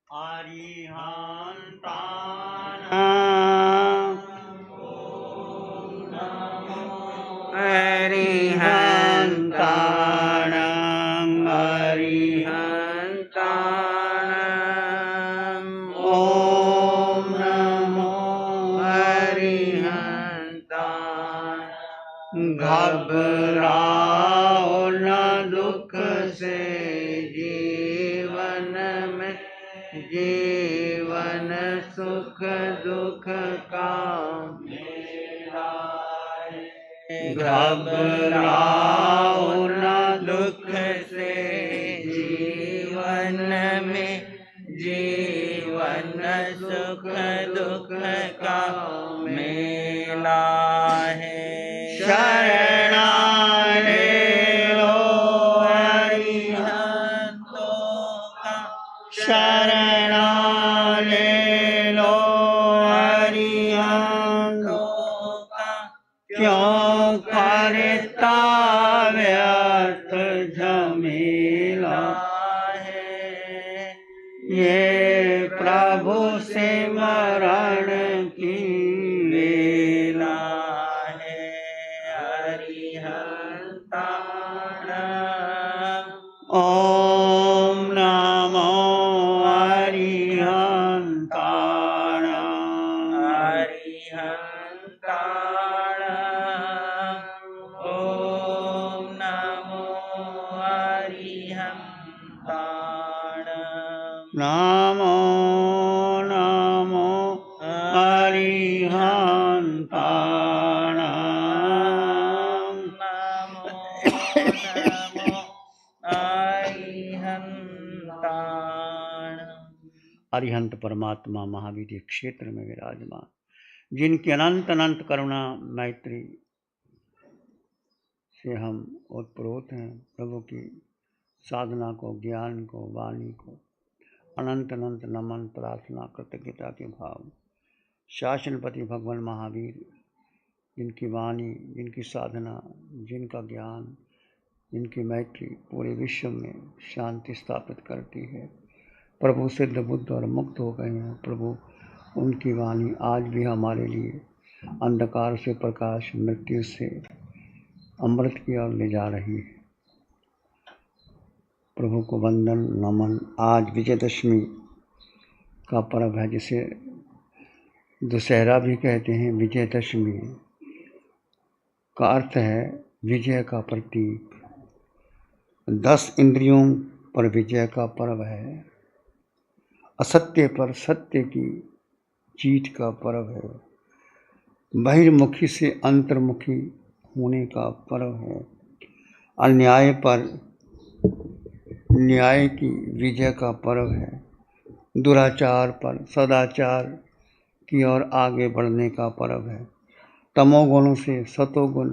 अरिहन्तानां अरिहन्तानां अरिहन्तानां ॐ नमो अरिहन्तानां। घबराओ न दुख से जीवन में, जीवन सुख दुख का मेला है। घबराओ न दुख से जीवन में, जीवन सुख दुख का मेला है। शरणा ले लो अरिहंतों का, शरणा ले लो अरिहंतों का। क्यों करता व्यर्थ झमेला है, ये प्रभु सिमरण की वेला है। अरिहंतानां ॐ नमो अरिहंतानां। अरिहंतानां ॐ नमो अरिहंतानां। नमो नमो अरिहंतानां। नमो नमो अरिहंतानां। अरिहंत परमात्मा महावीर क्षेत्र में विराजमान, जिनकी अनंत अनंत करुणा मैत्री से हम ओतप्रोत हैं। प्रभु की साधना को, ज्ञान को, वाणी को अनंत अनंत नमन प्रार्थना कृतज्ञता के भाव। शासनपति भगवान महावीर, जिनकी वाणी, जिनकी साधना, जिनका ज्ञान, जिनकी मैत्री पूरे विश्व में शांति स्थापित करती है। प्रभु सिद्ध बुद्ध और मुक्त हो गए हैं। प्रभु उनकी वाणी आज भी हमारे लिए अंधकार से प्रकाश, मृत्यु से अमृत की ओर ले जा रही है। प्रभु को वंदन नमन। आज विजयदशमी का पर्व है, जिसे दशहरा भी कहते हैं। विजयदशमी का अर्थ है विजय का प्रतीक। 10 इंद्रियों पर विजय का पर्व है। असत्य पर सत्य की जीत का पर्व है। बहिर्मुखी से अंतर्मुखी होने का पर्व है। अन्याय पर न्याय की विजय का पर्व है। दुराचार पर सदाचार की ओर आगे बढ़ने का पर्व है। तमोगुणों से सतोगुण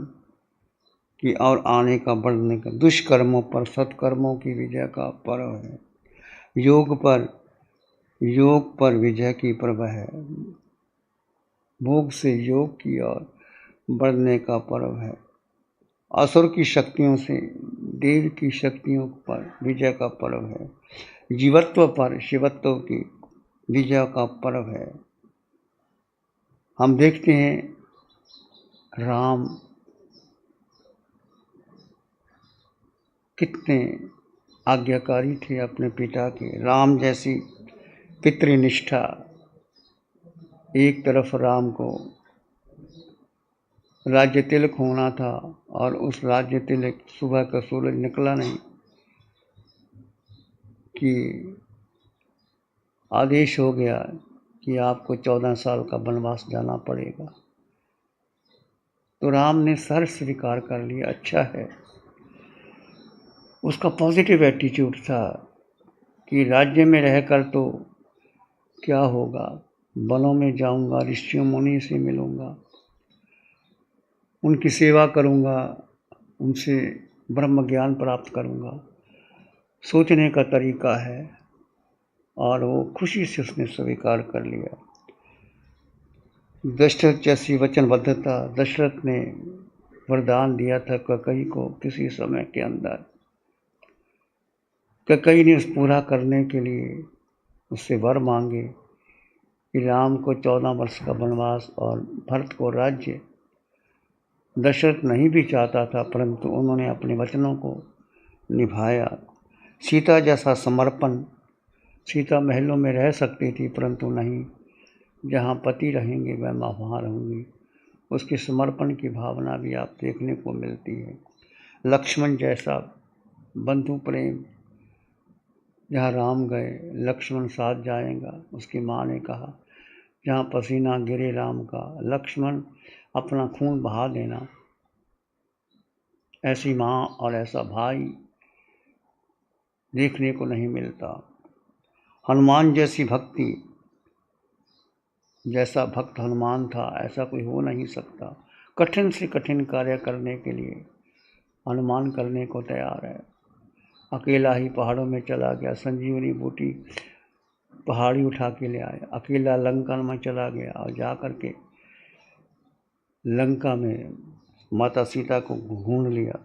की ओर आने का, बढ़ने का। दुष्कर्मों पर सत्कर्मों की विजय का पर्व है। योग पर विजय की पर्व है। भोग से योग की ओर बढ़ने का पर्व है। असुर की शक्तियों से देव की शक्तियों पर विजय का पर्व है। जीवत्व पर शिवत्व की विजय का पर्व है। हम देखते हैं राम कितने आज्ञाकारी थे अपने पिता के। राम जैसी पितृनिष्ठा। एक तरफ राम को राज्य तिलक होना था, और उस राज्य तिलक सुबह का सूरज निकला नहीं कि आदेश हो गया कि आपको 14 साल का वनवास जाना पड़ेगा। तो राम ने सर स्वीकार कर लिया। अच्छा है, उसका पॉजिटिव एटीट्यूड था कि राज्य में रहकर तो क्या होगा, वनों में जाऊंगा, ऋषियों मुनि से मिलूंगा, उनकी सेवा करूंगा, उनसे ब्रह्म ज्ञान प्राप्त करूंगा। सोचने का तरीका है, और वो खुशी से उसने स्वीकार कर लिया। दशरथ जैसी वचनबद्धता। दशरथ ने वरदान दिया था कैकेयी को किसी समय के अंदर। कैकेयी ने उस पूरा करने के लिए उससे वर मांगे कि राम को 14 वर्ष का वनवास और भरत को राज्य। दशरथ नहीं भी चाहता था, परंतु उन्होंने अपने वचनों को निभाया। सीता जैसा समर्पण। सीता महलों में रह सकती थी, परंतु नहीं, जहाँ पति रहेंगे वह वहाँ रहूँगी। उसके समर्पण की भावना भी आप देखने को मिलती है। लक्ष्मण जैसा बंधु प्रेम। जहाँ राम गए लक्ष्मण साथ जाएगा, उसकी माँ ने कहा। जहाँ पसीना गिरे राम का, लक्ष्मण अपना खून बहा देना। ऐसी माँ और ऐसा भाई देखने को नहीं मिलता। हनुमान जैसी भक्ति। जैसा भक्त हनुमान था ऐसा कोई हो नहीं सकता। कठिन से कठिन कार्य करने के लिए हनुमान करने को तैयार है। अकेला ही पहाड़ों में चला गया, संजीवनी बूटी पहाड़ी उठा के ले आया। अकेला लंका में चला गया और जा कर के लंका में माता सीता को ढूंढ लिया।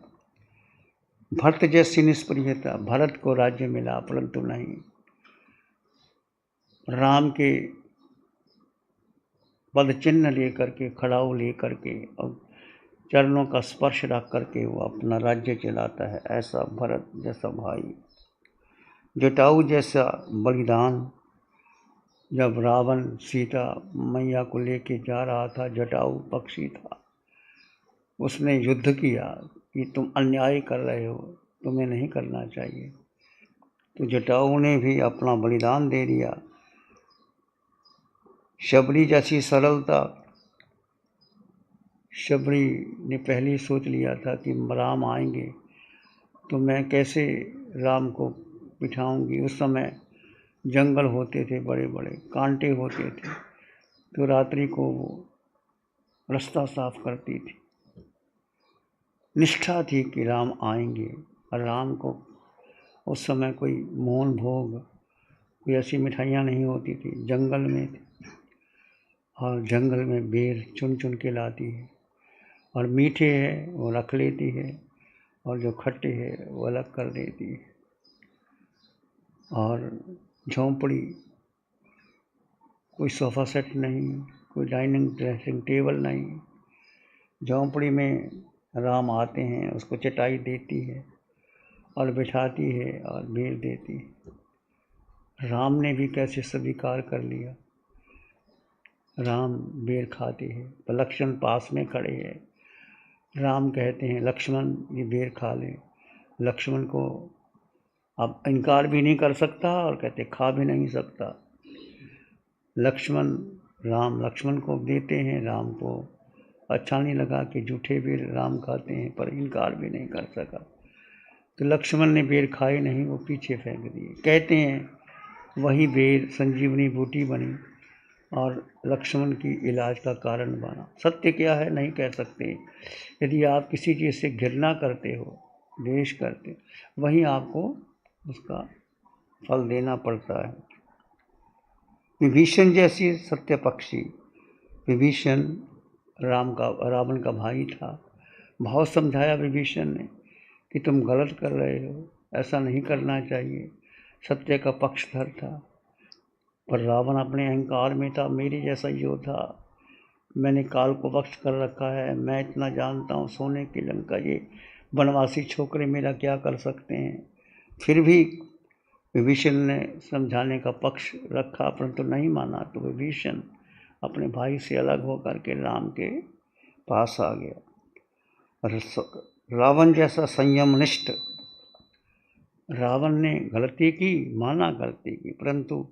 भरत जैसी निष्प्रियता। भरत को राज्य मिला, परंतु नहीं, राम के पद चिन्ह लेकर के, खड़ाऊ लेकर के और चरणों का स्पर्श रख करके वो अपना राज्य चलाता है। ऐसा भरत जैसा भाई। जटाऊ जैसा बलिदान। जब रावण सीता मैया को लेके जा रहा था, जटाऊ पक्षी था, उसने युद्ध किया कि तुम अन्याय कर रहे हो, तुम्हें नहीं करना चाहिए। तो जटाऊ ने भी अपना बलिदान दे दिया। शबरी जैसी सरलता। शबरी ने पहले ही सोच लिया था कि राम आएंगे तो मैं कैसे राम को बिठाऊंगी। उस समय जंगल होते थे, बड़े बड़े कांटे होते थे, तो रात्रि को वो रास्ता साफ करती थी। निष्ठा थी कि राम आएंगे। और राम को उस समय कोई मोहन भोग, कोई ऐसी मिठाइयाँ नहीं होती थी। जंगल में थी और जंगल में बेर चुन चुन के लाती है, और मीठे है वो रख लेती है और जो खट्टे है वो अलग कर देती है। और झोंपड़ी, कोई सोफ़ा सेट नहीं, कोई डाइनिंग ड्रेसिंग टेबल नहीं। झोंपड़ी में राम आते हैं, उसको चटाई देती है और बिठाती है और बेर देती है। राम ने भी कैसे स्वीकार कर लिया। राम बेर खाते हैं तो लक्ष्मण पास में खड़े हैं। राम कहते हैं लक्ष्मण ये बेर खा ले। लक्ष्मण को अब इनकार भी नहीं कर सकता और कहते खा भी नहीं सकता। लक्ष्मण को देते हैं। राम को अच्छा नहीं लगा कि जूठे बेर राम खाते हैं, पर इनकार भी नहीं कर सका। तो लक्ष्मण ने बेर खाई नहीं, वो पीछे फेंक दिए। कहते हैं वही बेर संजीवनी बूटी बनी और लक्ष्मण की इलाज का कारण बना। सत्य क्या है नहीं कह सकते। यदि आप किसी चीज़ से घृणा करते हो, द्वेष करते, वहीं आपको उसका फल देना पड़ता है। विभीषण जैसी सत्य पक्षी। विभीषण रावण का भाई था। बहुत समझाया विभीषण ने कि तुम गलत कर रहे हो, ऐसा नहीं करना चाहिए। सत्य का पक्षधर था, पर रावण अपने अहंकार में था। मेरे जैसा योद्धा, मैंने काल को वक्ष कर रखा है, मैं इतना जानता हूँ, सोने की लंका, ये वनवासी छोकरे मेरा क्या कर सकते हैं। फिर भी विभीषण ने समझाने का पक्ष रखा, परंतु नहीं माना। तो विभीषण अपने भाई से अलग होकर के राम के पास आ गया। रावण जैसा संयमनिष्ठ। रावण ने गलती की, माना गलती की, परंतु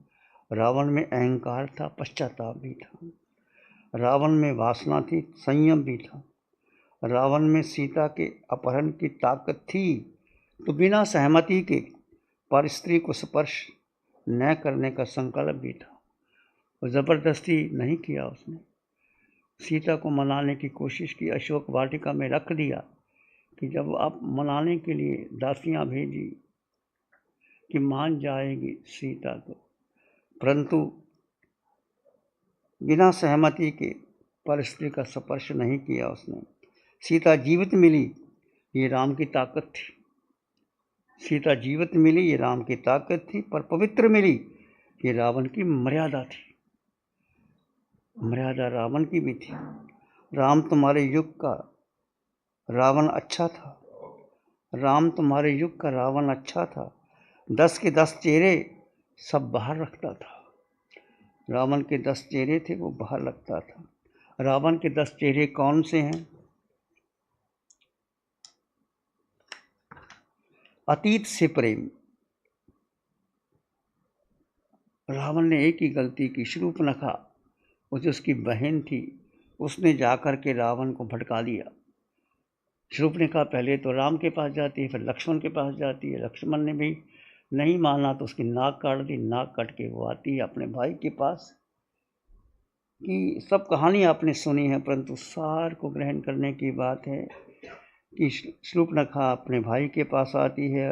रावण में अहंकार था, पश्चाताप भी था। रावण में वासना थी, संयम भी था। रावण में सीता के अपहरण की ताकत थी, तो बिना सहमति के पर स्त्री को स्पर्श न करने का संकल्प भी था। और ज़बरदस्ती नहीं किया उसने। सीता को मनाने की कोशिश की, अशोक वाटिका में रख दिया कि जब आप मनाने के लिए दासियां भेजी कि मान जाएगी सीता को, परंतु बिना सहमति के पर स्त्री का स्पर्श नहीं किया उसने। सीता जीवित मिली, ये राम की ताकत थी। सीता जीवित मिली, ये राम की ताकत थी, पर पवित्र मिली, कि रावण की मर्यादा थी, मर्यादा रावण की भी थी। राम तुम्हारे युग का रावण अच्छा था, राम तुम्हारे युग का रावण अच्छा था, 10 के 10 चेहरे सब बाहर रखता था। रावण के 10 चेहरे थे वो बाहर रखता था। रावण के 10 चेहरे कौन से हैं? अतीत से प्रेम। रावण ने एक ही गलती की, शूर्पणखा वो जो उसकी बहन थी उसने जाकर के रावण को भटका दिया। शूर्पणखा पहले तो राम के पास जाती है, फिर लक्ष्मण के पास जाती है। लक्ष्मण ने भी नहीं माना तो उसकी नाक काट दी। नाक काट के वो आती है अपने भाई के पास। कि सब कहानी आपने सुनी है, परंतु सार को ग्रहण करने की बात है कि शूर्पणखा अपने भाई के पास आती है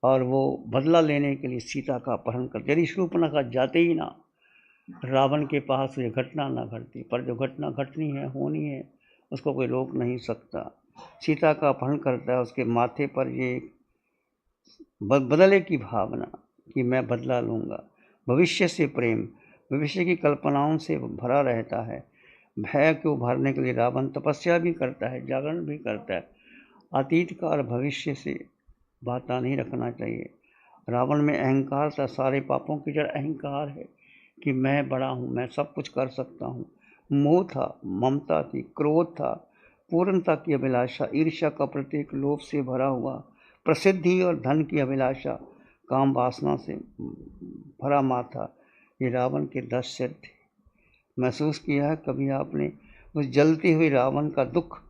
और वो बदला लेने के लिए सीता का अपहरण कर। यदि शूर्पणखा जाते ही ना रावण के पास, ये घटना ना घटती। पर जो घटना घटनी है, होनी है, उसको कोई रोक नहीं सकता। सीता का अपहरण करता है, उसके माथे पर ये बदले की भावना कि मैं बदला लूँगा। भविष्य से प्रेम, भविष्य की कल्पनाओं से भरा रहता है। भय को उभारने के लिए रावण तपस्या भी करता है, जागरण भी करता है। अतीत का और भविष्य से वार्ता नहीं रखना चाहिए। रावण में अहंकार था, सारे पापों की जड़ अहंकार है कि मैं बड़ा हूँ, मैं सब कुछ कर सकता हूँ। मोह था, ममता थी, क्रोध था, पूर्णता की अभिलाषा, ईर्ष्या का प्रतीक, लोभ से भरा हुआ, प्रसिद्धि और धन की अभिलाषा, काम वासना से भरा माथा। ये रावण के 10 सिर थे। महसूस किया है कभी आपने उस जलती हुई रावण का दुख,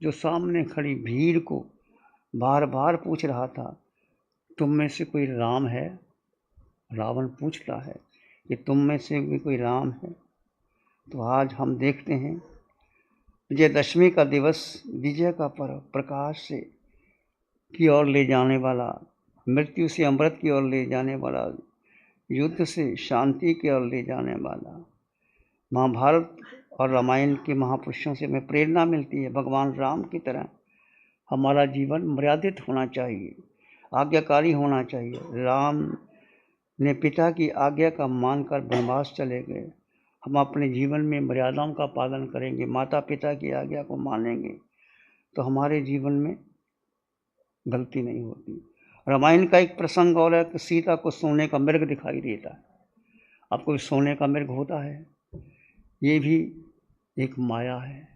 जो सामने खड़ी भीड़ को बार बार पूछ रहा था, तुम में से कोई राम है? रावण पूछता है कि तुम में से भी कोई राम है? तो आज हम देखते हैं विजयदशमी का दिवस, विजय का पर्व, प्रकाश से की ओर ले जाने वाला, मृत्यु से अमृत की ओर ले जाने वाला, युद्ध से शांति की ओर ले जाने वाला। महाभारत और रामायण के महापुरुषों से हमें प्रेरणा मिलती है। भगवान राम की तरह हमारा जीवन मर्यादित होना चाहिए, आज्ञाकारी होना चाहिए। राम ने पिता की आज्ञा का मानकर वनवास चले गए। हम अपने जीवन में मर्यादाओं का पालन करेंगे, माता पिता की आज्ञा को मानेंगे, तो हमारे जीवन में गलती नहीं होती। रामायण का एक प्रसंग और है कि सीता को सोने का मृग दिखाई देता है। आपको सोने का मृग होता है, ये भी एक माया है।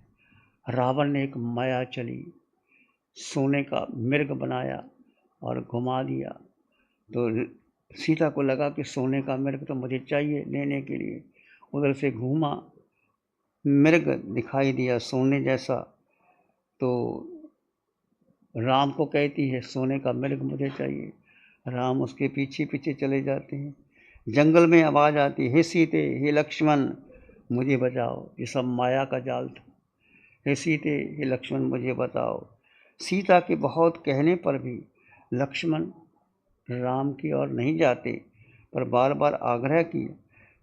रावण ने एक माया चली, सोने का मृग बनाया और घुमा दिया। तो सीता को लगा कि सोने का मृग तो मुझे चाहिए लेने के लिए। उधर से घूमा, मृग दिखाई दिया सोने जैसा, तो राम को कहती है सोने का मृग मुझे चाहिए। राम उसके पीछे पीछे चले जाते हैं। जंगल में आवाज़ आती है, हे सीते, हे लक्ष्मण, मुझे बचाओ। ये सब माया का जाल था। हे सीते, हे लक्ष्मण, मुझे बताओ। सीता के बहुत कहने पर भी लक्ष्मण राम की ओर नहीं जाते, पर बार बार आग्रह किया।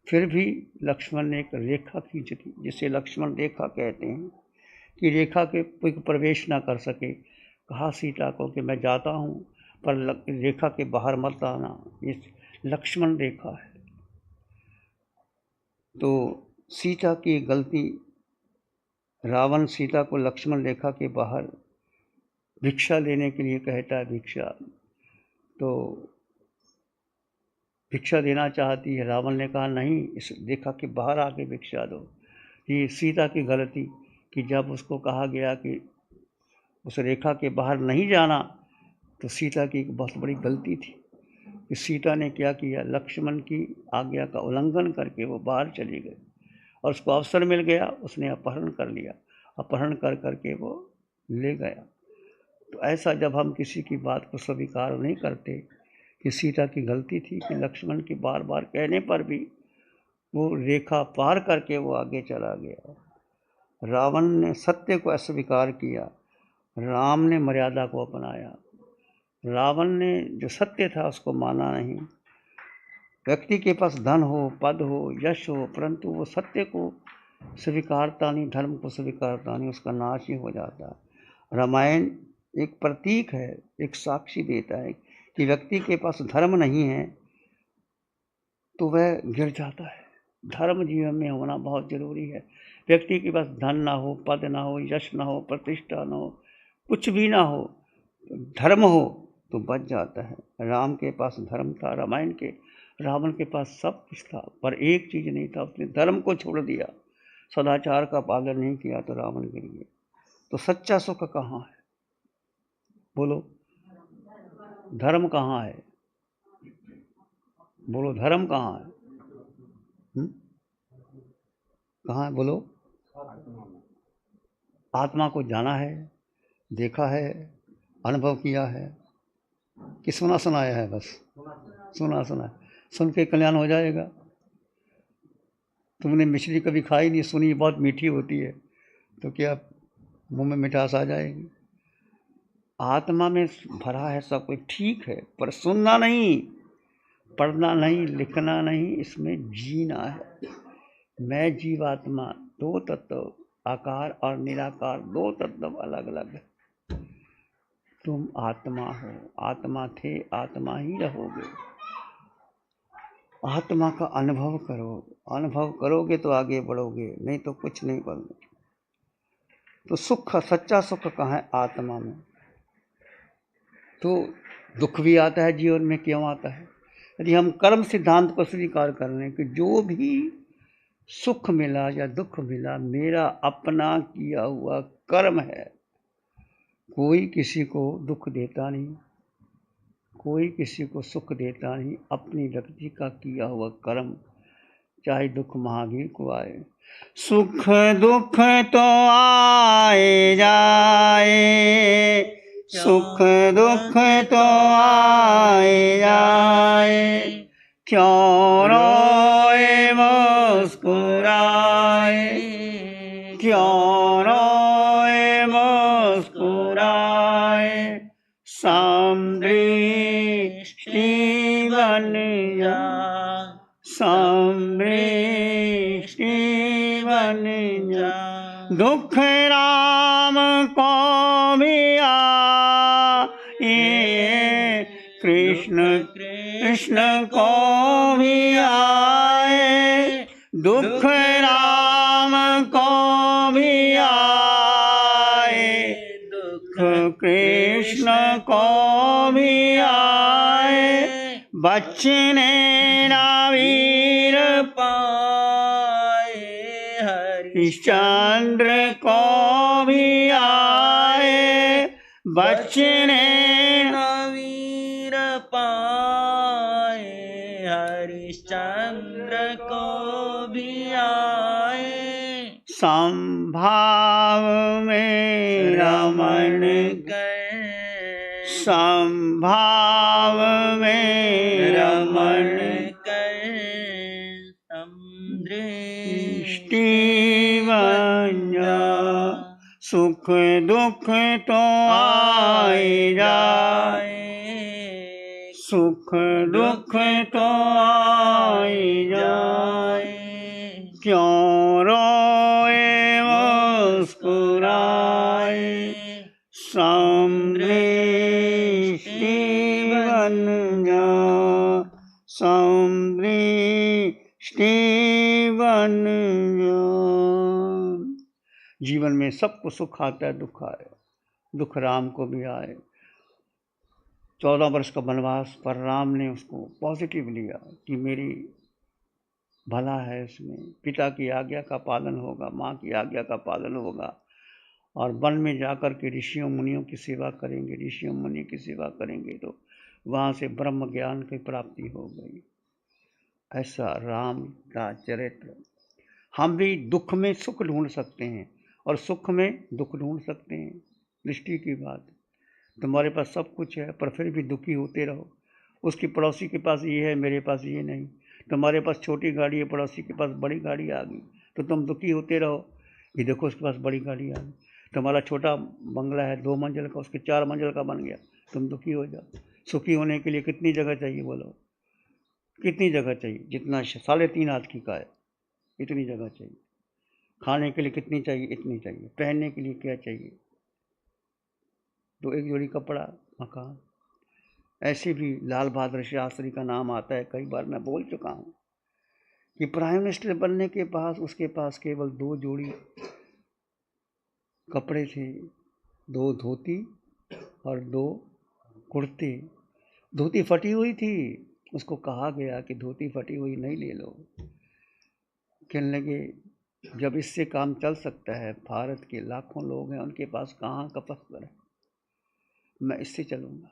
फिर भी लक्ष्मण ने एक रेखा खींच दी, जिसे लक्ष्मण रेखा कहते हैं, कि रेखा के प्रवेश ना कर सके। कहा सीता को कि मैं जाता हूँ, पर रेखा के बाहर मत आना, ये लक्ष्मण रेखा है। तो सीता की गलती, रावण सीता को लक्ष्मण रेखा के बाहर भिक्षा लेने के लिए कहता है, भिक्षा। तो भिक्षा देना चाहती है, रावण ने कहा नहीं, इस रेखा के बाहर आके भिक्षा दो। ये सीता की गलती कि जब उसको कहा गया कि उस रेखा के बाहर नहीं जाना, तो सीता की एक बहुत बड़ी गलती थी कि सीता ने क्या किया, लक्ष्मण की आज्ञा का उल्लंघन करके वो बाहर चली गई और उसको अवसर मिल गया, उसने अपहरण कर लिया। अपहरण कर करके वो ले गया। तो ऐसा जब हम किसी की बात को स्वीकार नहीं करते कि सीता की गलती थी कि लक्ष्मण के बार बार कहने पर भी वो रेखा पार करके वो आगे चला गया। रावण ने सत्य को अस्वीकार किया, राम ने मर्यादा को अपनाया। रावण ने जो सत्य था उसको माना नहीं। व्यक्ति के पास धन हो, पद हो, यश हो, परंतु वो सत्य को स्वीकारता नहीं, धर्म को स्वीकारता नहीं, उसका नाश ही हो जाता है। रामायण एक प्रतीक है, एक साक्षी देता है कि व्यक्ति के पास धर्म नहीं है तो वह गिर जाता है। धर्म जीवन में होना बहुत जरूरी है। व्यक्ति के पास धन ना हो, पद ना हो, यश ना हो, प्रतिष्ठा ना हो, कुछ भी ना हो, धर्म हो तो बच जाता है। राम के पास धर्म था, रामायण के रावण के पास सब कुछ था, पर एक चीज नहीं था, उसने धर्म को छोड़ दिया, सदाचार का पालन नहीं किया तो रावण गिर गया। तो सच्चा सुख कहाँ है? बोलो, धर्म कहाँ है? बोलो, धर्म कहाँ है? कहाँ है? बोलो। आत्मा को जाना है, देखा है, अनुभव किया है कि सुना सुनाया है? बस सुना सुना, सुन के कल्याण हो जाएगा। तुमने मिश्री कभी खाई नहीं, सुनी बहुत मीठी होती है, तो क्या मुंह में मिठास आ जाएगी? आत्मा में भरा है सब कुछ, ठीक है, पर सुनना नहीं, पढ़ना नहीं, लिखना नहीं, इसमें जीना है। मैं जीवात्मा, दो तत्व, आकार और निराकार, दो तत्व अलग अलग है। तुम आत्मा हो, आत्मा थे, आत्मा ही रहोगे। आत्मा का अनुभव करो, अनुभव करोगे तो आगे बढ़ोगे, नहीं तो कुछ नहीं बढ़ोगे। तो सुख, सच्चा सुख कहाँ है? आत्मा में। तो दुख भी आता है जीवन में, क्यों आता है? यदि हम कर्म सिद्धांत को स्वीकार कर लें कि जो भी सुख मिला या दुख मिला मेरा अपना किया हुआ कर्म है, कोई किसी को दुख देता नहीं, कोई किसी को सुख देता नहीं, अपनी व्यक्ति का किया हुआ कर्म, चाहे दुख महावीर को आए। सुख दुख तो आए जाए, सुख दुख तो आए जाए, क्यों रोए मुस्कुराए, क्यों रोए मुस्कुराए, समदृष्टि बन जा, समदृष्टि बन जा। दुख राम को भी आए, कृष्ण कृष्ण को भी आए, दुख राम को भी आए, दुख कृष्ण को भी आए, बचने ना वीर पाए, हरिश्चंद्र को भी आए, बचने ना वीर पाए, हरिश्चंद्र को भी आए, संभाव में रमण कर, संभाव में रमण कर, समदृष्टि बन जा। सुख दुख तो आए जाए, सुख दुख तो आए जाए, क्यों रोए मुस्कुराए, समदृष्टि बन जा, समदृष्टि बन जा। जीवन में सबको सुख आता है, दुख आए, दुख राम को भी आए। 14 वर्ष का वनवास पर राम ने उसको पॉजिटिव लिया कि मेरी भला है इसमें, पिता की आज्ञा का पालन होगा, माँ की आज्ञा का पालन होगा, और वन में जाकर के ऋषियों मुनियों की सेवा करेंगे, ऋषियों मुनि की सेवा करेंगे तो वहाँ से ब्रह्म ज्ञान की प्राप्ति हो गई। ऐसा राम का चरित्र। हम भी दुख में सुख ढूंढ सकते हैं और सुख में दुख ढूंढ सकते हैं, दृष्टि की बात। तुम्हारे पास सब कुछ है पर फिर भी दुखी होते रहो, उसकी पड़ोसी के पास ये है, मेरे पास ये नहीं। तुम्हारे पास छोटी गाड़ी है, पड़ोसी के पास बड़ी गाड़ी आ गई तो तुम दुखी होते रहो, ये देखो उसके पास बड़ी गाड़ी आ गई। तुम्हारा छोटा बंगला है 2 मंजिल का, उसके 4 मंजिल का बन गया, तुम दुखी हो जाओ। सुखी होने के लिए कितनी जगह चाहिए? बोलो, कितनी जगह चाहिए? जितना 3.5 हाथ की का है इतनी जगह चाहिए। खाने के लिए कितनी चाहिए? इतनी चाहिए। पहनने के लिए क्या चाहिए? तो एक जोड़ी कपड़ा, मकान। ऐसे भी लाल बहादुर शास्त्री का नाम आता है, कई बार मैं बोल चुका हूँ। कि प्राइम मिनिस्टर बनने के पास उसके पास केवल 2 जोड़ी कपड़े थे, 2 धोती और 2 कुर्ते। धोती फटी हुई थी, उसको कहा गया कि धोती फटी हुई नहीं ले लो। कहने लगे जब इससे काम चल सकता है, भारत के लाखों लोग हैं, उनके पास कहाँ कपस्तर है, मैं इससे चलूँगा।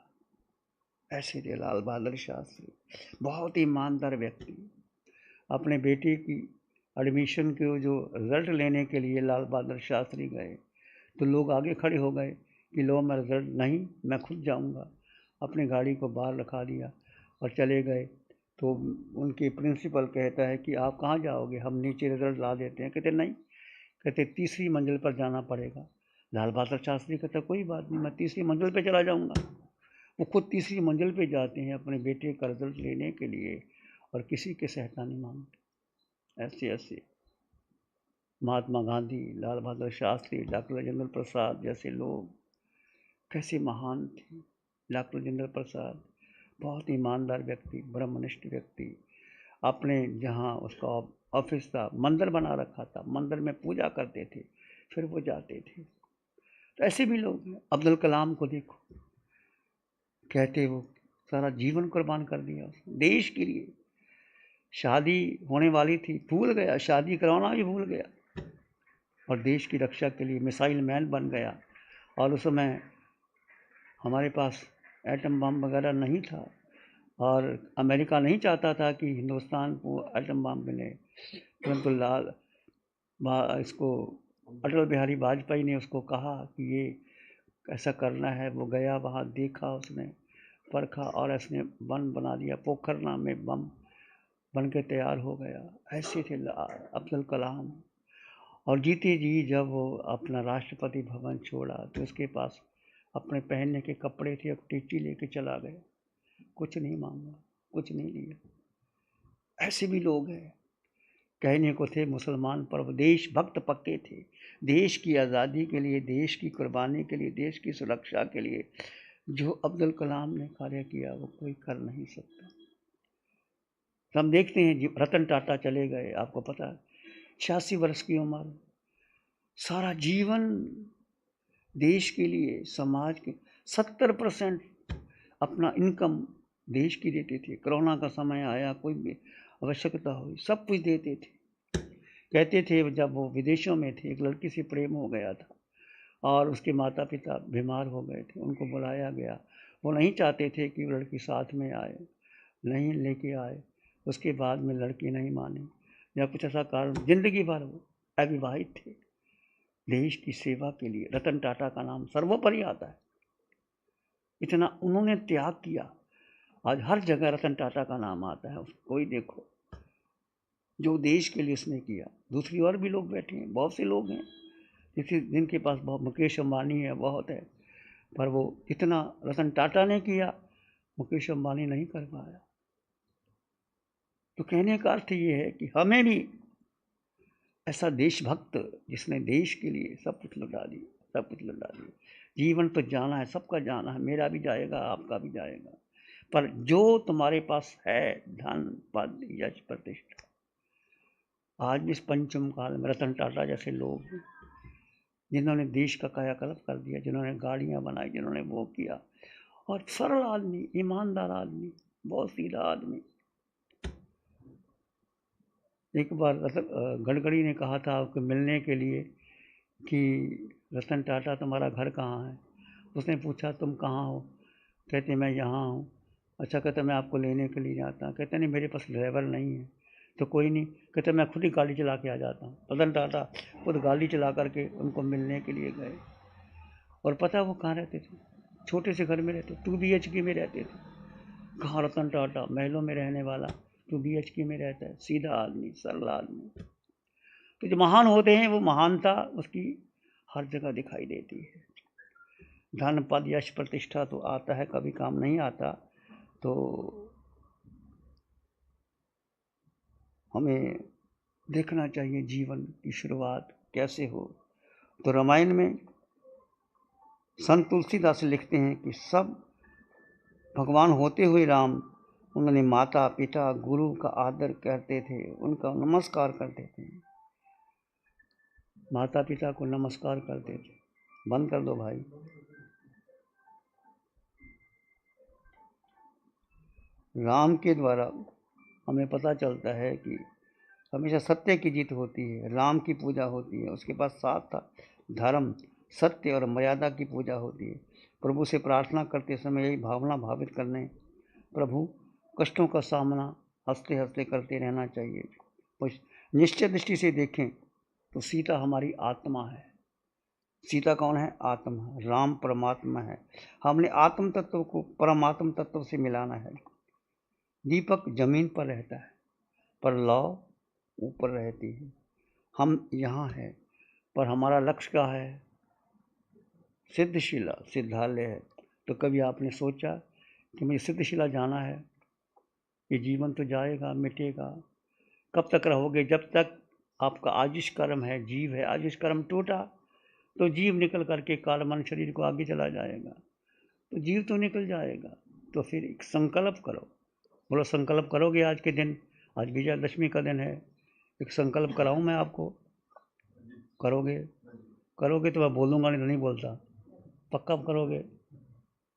ऐसे थे लाल बहादुर शास्त्री, बहुत ईमानदार व्यक्ति। अपने बेटे की एडमिशन के जो रिज़ल्ट लेने के लिए लाल बहादुर शास्त्री गए तो लोग आगे खड़े हो गए कि लो मैं रिज़ल्ट नहीं, मैं खुद जाऊंगा। अपनी गाड़ी को बाहर रखा दिया और चले गए। तो उनके प्रिंसिपल कहता है कि आप कहाँ जाओगे, हम नीचे रिज़ल्ट ला देते हैं। कहते नहीं, कहते 3री मंजिल पर जाना पड़ेगा। लाल बहादुर शास्त्री कहता कोई बात नहीं, मैं 3री मंजिल पर चला जाऊँगा। वो खुद 3री मंजिल पे जाते हैं अपने बेटे का रिजल्ट लेने के लिए और किसी के सहायता नहीं मांगते। ऐसे ऐसे महात्मा गांधी, लाल बहादुर शास्त्री, डॉक्टर राजेंद्र प्रसाद जैसे लोग कैसे महान थे। डॉक्टर राजेंद्र प्रसाद बहुत ईमानदार व्यक्ति, ब्रह्मनिष्ठ व्यक्ति। अपने जहाँ उसका ऑफिस था, मंदिर बना रखा था, मंदिर में पूजा करते थे, फिर वो जाते थे। तो ऐसे भी लोग हैं। अब्दुल कलाम को देखो, कहते वो सारा जीवन कुर्बान कर दिया उसने देश के लिए। शादी होने वाली थी, भूल गया, शादी कराना भी भूल गया और देश की रक्षा के लिए मिसाइल मैन बन गया। और उस समय हमारे पास एटम बम वगैरह नहीं था और अमेरिका नहीं चाहता था कि हिंदुस्तान को एटम बम मिले, परंतु इसको अटल बिहारी वाजपेयी ने उसको कहा कि ये ऐसा करना है। वो गया वहाँ, देखा उसने, परखा और इसने बम बना दिया। पोखरना में बम बन के तैयार हो गया। ऐसे थे अब्दुल कलाम। और जीते जी जब वो अपना राष्ट्रपति भवन छोड़ा तो उसके पास अपने पहनने के कपड़े थे, अब टीची लेके चला गया, कुछ नहीं मांगा, कुछ नहीं लिया। ऐसे भी लोग हैं। कहने को थे मुसलमान पर वो देश भक्त पक्के थे। देश की आज़ादी के लिए, देश की कुर्बानी के लिए, देश की सुरक्षा के लिए जो अब्दुल कलाम ने कार्य किया वो कोई कर नहीं सकता। तो हम देखते हैं रतन टाटा चले गए, आपको पता है 86 वर्ष की उम्र, सारा जीवन देश के लिए, समाज के 70% अपना इनकम देश की देते थे। कोरोना का समय आया, कोई भी आवश्यकता हुई, सब कुछ देते थे। कहते थे जब वो विदेशों में थे, एक लड़की से प्रेम हो गया था और उसके माता पिता बीमार हो गए थे, उनको बुलाया गया। वो नहीं चाहते थे कि वो लड़की साथ में आए, नहीं लेके आए। उसके बाद में लड़की नहीं मानी या कुछ ऐसा कारण, जिंदगी भर वो अविवाहित थे। देश की सेवा के लिए रतन टाटा का नाम सर्वोपरि आता है। इतना उन्होंने त्याग किया, आज हर जगह रतन टाटा का नाम आता है। कोई देखो जो देश के लिए उसने किया। दूसरी और भी लोग बैठे हैं, बहुत से लोग हैं जिनके पास बहुत, मुकेश अंबानी है, बहुत है, पर वो इतना रतन टाटा ने किया, मुकेश अंबानी नहीं कर पाया। तो कहने का अर्थ ये है कि हमें भी ऐसा देशभक्त जिसने देश के लिए सब कुछ लुटा दिया, सब कुछ लुटा दिया। जीवन तो जाना है, सबका जाना है, मेरा भी जाएगा, आपका भी जाएगा, पर जो तुम्हारे पास है धन, पद, यश, प्रतिष्ठा, आज भी इस पंचम काल में रतन टाटा जैसे लोग हैं जिन्होंने देश का कायाकल्प कर दिया, जिन्होंने गाड़ियाँ बनाई, जिन्होंने वो किया। और सरल आदमी, ईमानदार आदमी, बहुत सीधा आदमी। एक बार गडकरी ने कहा था आपको मिलने के लिए कि रतन टाटा तुम्हारा घर कहाँ है। उसने पूछा तुम कहाँ हो, कहते मैं यहाँ हूँ। अच्छा, कहते मैं आपको लेने के लिए जाता हूँ। कहते नहीं मेरे पास ड्राइवर नहीं है। तो कोई नहीं, कहते मैं खुद ही गाड़ी चला के आ जाता हूँ। रतन टाटा खुद गाड़ी चला करके उनको मिलने के लिए गए। और पता वो कहाँ रहते थे, छोटे से घर में रहते, 2 BHK में रहते थे। कहाँ रतन टाटा महलों में रहने वाला 2 BHK में रहता है, सीधा आदमी, सरल आदमी। तो जो महान होते हैं वो महानता उसकी हर जगह दिखाई देती है। धन, पद, यश, प्रतिष्ठा तो आता है, कभी काम नहीं आता। तो हमें देखना चाहिए जीवन की शुरुआत कैसे हो। तो रामायण में संत तुलसीदास लिखते हैं कि सब भगवान होते हुए राम उन्होंने माता पिता गुरु का आदर करते थे, उनका नमस्कार करते थे, माता पिता को नमस्कार करते थे। बंद कर दो भाई। राम के द्वारा हमें पता चलता है कि हमेशा सत्य की जीत होती है, राम की पूजा होती है, उसके बाद साथ था धर्म, सत्य और मर्यादा की पूजा होती है। प्रभु से प्रार्थना करते समय यही भावना भावित करने, प्रभु कष्टों का सामना हंसते हंसते करते रहना चाहिए। कुछ निश्चित दृष्टि से देखें तो सीता हमारी आत्मा है। सीता कौन है? आत्मा। राम परमात्मा है। हमने आत्म तत्व को परमात्म तत्व से मिलाना है। दीपक जमीन पर रहता है पर लौ ऊपर रहती है। हम यहाँ हैं पर हमारा लक्ष्य क्या है? सिद्धशिला, सिद्धालय है। तो कभी आपने सोचा कि मुझे सिद्धशिला जाना है? ये जीवन तो जाएगा, मिटेगा। कब तक रहोगे? जब तक आपका आजिश कर्म है, जीव है। आजिश कर्म टूटा तो जीव निकल करके काल मन शरीर को आगे चला जाएगा, तो जीव तो निकल जाएगा। तो फिर एक संकल्प करो। बोलो संकल्प करोगे आज के दिन? आज विजयादशमी का दिन है। एक संकल्प कराऊं मैं आपको? करोगे? करोगे तो मैं बोलूँगा, नहीं तो नहीं बोलता। पक्का करोगे?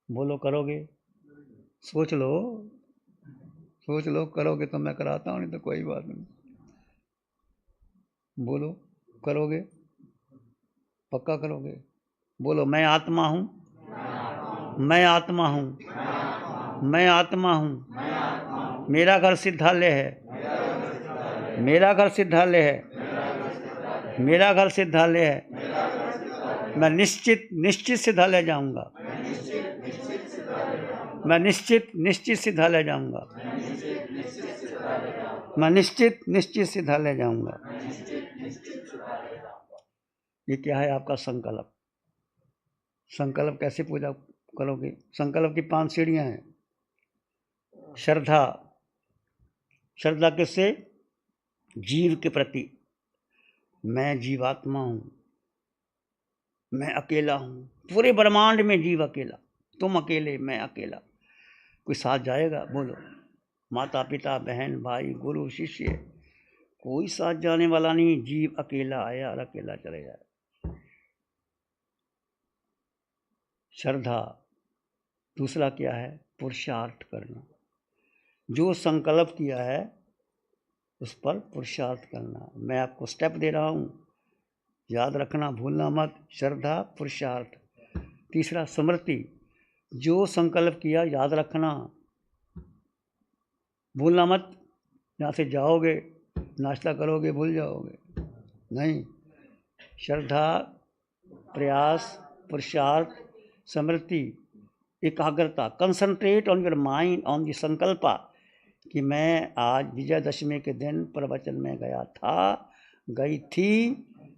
बोलो करोगे? सोच लो, सोच लो। करोगे तो मैं कराता हूँ, नहीं तो कोई बात नहीं। बोलो करोगे? पक्का करोगे? बोलो मैं आत्मा हूँ, मैं आत्मा हूँ, मैं आत्मा हूँ, मेरा घर सिद्धालय है, मेरा घर सिद्धालय है, मेरा घर सिद्धालय है। मैं निश्चित निश्चित सिद्धालय जाऊंगा, मैं निश्चित निश्चित सिद्धालय जाऊंगा, मैं निश्चित निश्चित सिद्धालय जाऊंगा। ये क्या है? आपका संकल्प। संकल्प कैसे पूजा करोगे? संकल्प की 5 सीढ़ियां हैं। श्रद्धा, श्रद्धा किससे? जीव के प्रति। मैं जीवात्मा हूं, मैं अकेला हूं, पूरे ब्रह्मांड में जीव अकेला। तुम अकेले, मैं अकेला। कोई साथ जाएगा? बोलो। माता पिता बहन भाई गुरु शिष्य, कोई साथ जाने वाला नहीं। जीव अकेला आया और अकेला चले जाए। श्रद्धा। दूसरा क्या है? पुरुषार्थ करना। जो संकल्प किया है उस पर पुरुषार्थ करना। मैं आपको स्टेप दे रहा हूं, याद रखना, भूलना मत। श्रद्धा, पुरुषार्थ। तीसरा स्मृति। जो संकल्प किया याद रखना, भूलना मत। यहाँ से जाओगे, नाश्ता करोगे, भूल जाओगे, नहीं। श्रद्धा, प्रयास, पुरुषार्थ, स्मृति, एकाग्रता। Concentrate on your mind on the sankalpa कि मैं आज विजयदशमी के दिन प्रवचन में गया था, गई थी,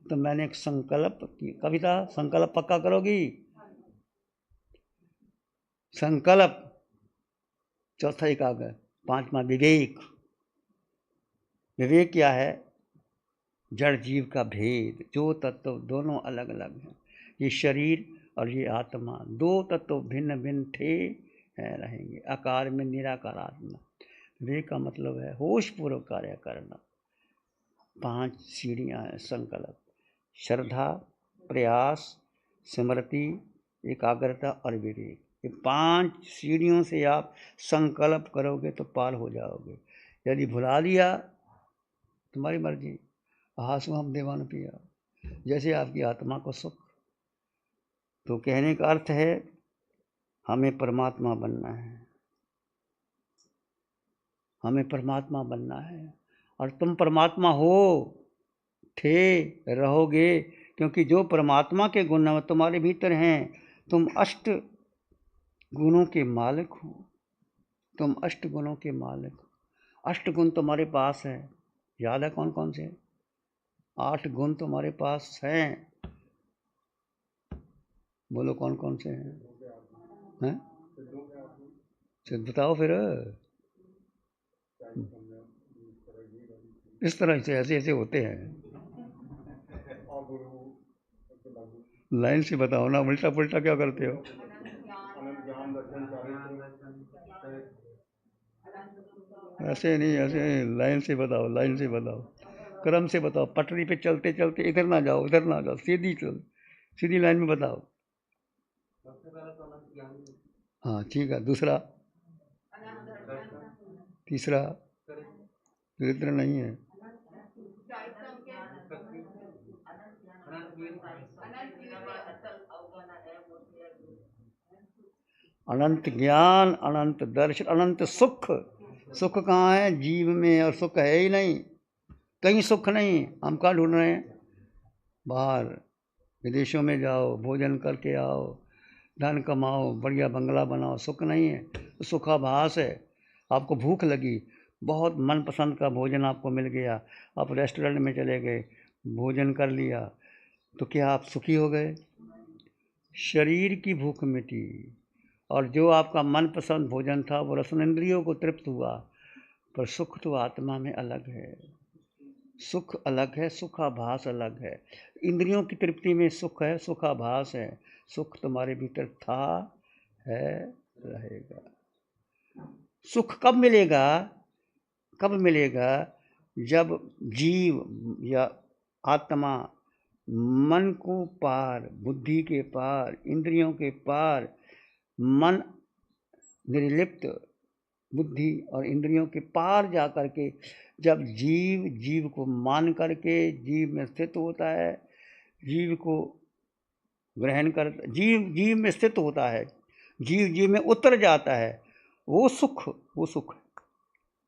तो मैंने एक संकल्प की। कविता, संकल्प पक्का करोगी? संकल्प। चौथा एकाग्र। 5वां विवेक। विवेक क्या है? जड़ जीव का भेद। जो तत्व दोनों अलग अलग हैं, ये शरीर और ये आत्मा, दो तत्व भिन्न भिन्न थे रहेंगे। आकार में निराकार आत्मा। विवेक का मतलब है होश पूर्वक कार्य करना। 5 सीढ़ियां हैं संकल्प। श्रद्धा, प्रयास, स्मृति, एकाग्रता और विवेक। ये 5 सीढ़ियों से आप संकल्प करोगे तो पार हो जाओगे। यदि भुला दिया, तुम्हारी मर्जी। हासु हम देवान पिया, जैसे आपकी आत्मा को सुख। तो कहने का अर्थ है हमें परमात्मा बनना है, हमें परमात्मा बनना है। और तुम परमात्मा हो, थे, रहोगे, क्योंकि जो परमात्मा के गुण तुम्हारे भीतर हैं। तुम 8 गुणों के मालिक हो, तुम 8 गुणों के मालिक हो। 8 गुण तुम्हारे पास है। याद है कौन कौन से? 8 गुण तुम्हारे पास हैं। बोलो कौन कौन से हैं? सिद्ध बताओ फिर। इस तरह से ऐसे ऐसे होते हैं। लाइन से बताओ ना, उल्टा पुल्टा क्या करते हो? ऐसे नहीं, ऐसे लाइन से बताओ, लाइन से बताओ, क्रम से बताओ। पटरी पे चलते चलते इधर ना जाओ, इधर ना जाओ, सीधी चलो, सीधी लाइन में बताओ। हाँ ठीक है, दूसरा, तीसरा, दरिद्र नहीं है। अनंत ज्ञान, अनंत दर्शन, अनंत सुख। सुख कहाँ है? जीव में, और सुख है ही नहीं, कहीं सुख नहीं। हम कहाँ ढूंढ रहे हैं? बाहर विदेशों में जाओ, भोजन करके आओ, धन कमाओ, बढ़िया बंगला बनाओ, सुख नहीं है, तो सुखाभास है। आपको भूख लगी, बहुत मनपसंद का भोजन आपको मिल गया, आप रेस्टोरेंट में चले गए, भोजन कर लिया, तो क्या आप सुखी हो गए? शरीर की भूख मिटी, और जो आपका मनपसंद भोजन था वो रसन इंद्रियों को तृप्त हुआ, पर सुख तो आत्मा में अलग है। सुख अलग है, सुखाभास अलग है। इंद्रियों की तृप्ति में सुख है, सुखाभास है। सुख तुम्हारे भीतर था, है, रहेगा। सुख कब मिलेगा? कब मिलेगा? जब जीव या आत्मा मन को पार, बुद्धि के पार, इंद्रियों के पार, मन निर्लिप्त, बुद्धि और इंद्रियों के पार जा करके जब जीव जीव को मान करके जीव में स्थित होता है, जीव को ग्रहण कर, जीव जीव में स्थित होता है, जीव जीव में उतर जाता है, वो सुख, वो सुख